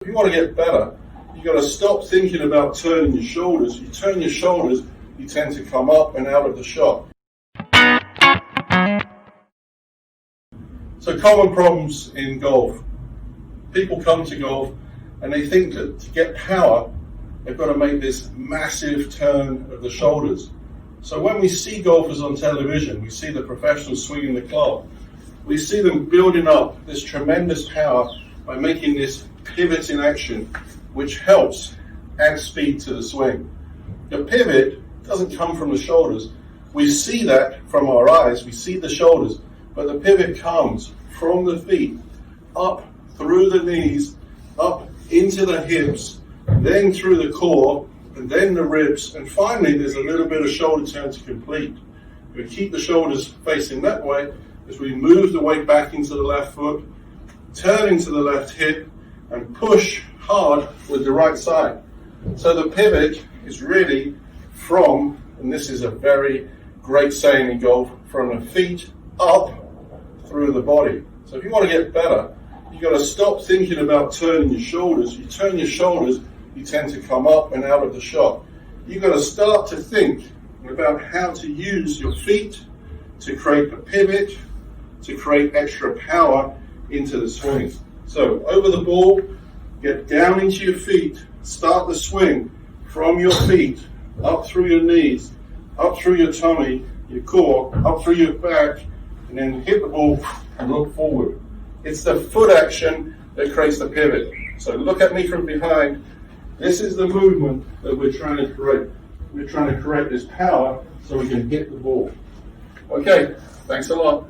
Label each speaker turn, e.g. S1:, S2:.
S1: If you want to get better, you've got to stop thinking about turning your shoulders. You turn your shoulders, you tend to come up and out of the shot. So common problems in golf. People come to golf and they think that to get power, they've got to make this massive turn of the shoulders. So when we see golfers on television, we see the professionals swinging the club, we see them building up this tremendous power by making this pivot in action, which helps add speed to the swing. The pivot doesn't come from the shoulders. We see that from our eyes, we see the shoulders, but the pivot comes from the feet, up through the knees, up into the hips, then through the core, and then the ribs, and finally there's a little bit of shoulder turn to complete. We keep the shoulders facing that way as we move the weight back into the left foot, turn into the left hip, and push hard with the right side. So the pivot is really from, and this is a very great saying in golf, from the feet up through the body. So if you want to get better, you've got to stop thinking about turning your shoulders. You turn your shoulders, you tend to come up and out of the shot. You've got to start to think about how to use your feet to create the pivot, to create extra power into the swing. So over the ball, get down into your feet, start the swing from your feet, up through your knees, up through your tummy, your core, up through your back, and then hit the ball and look forward. It's the foot action that creates the pivot. So look at me from behind. This is the movement that we're trying to create. We're trying to create this power so we can hit the ball. Okay, thanks a lot.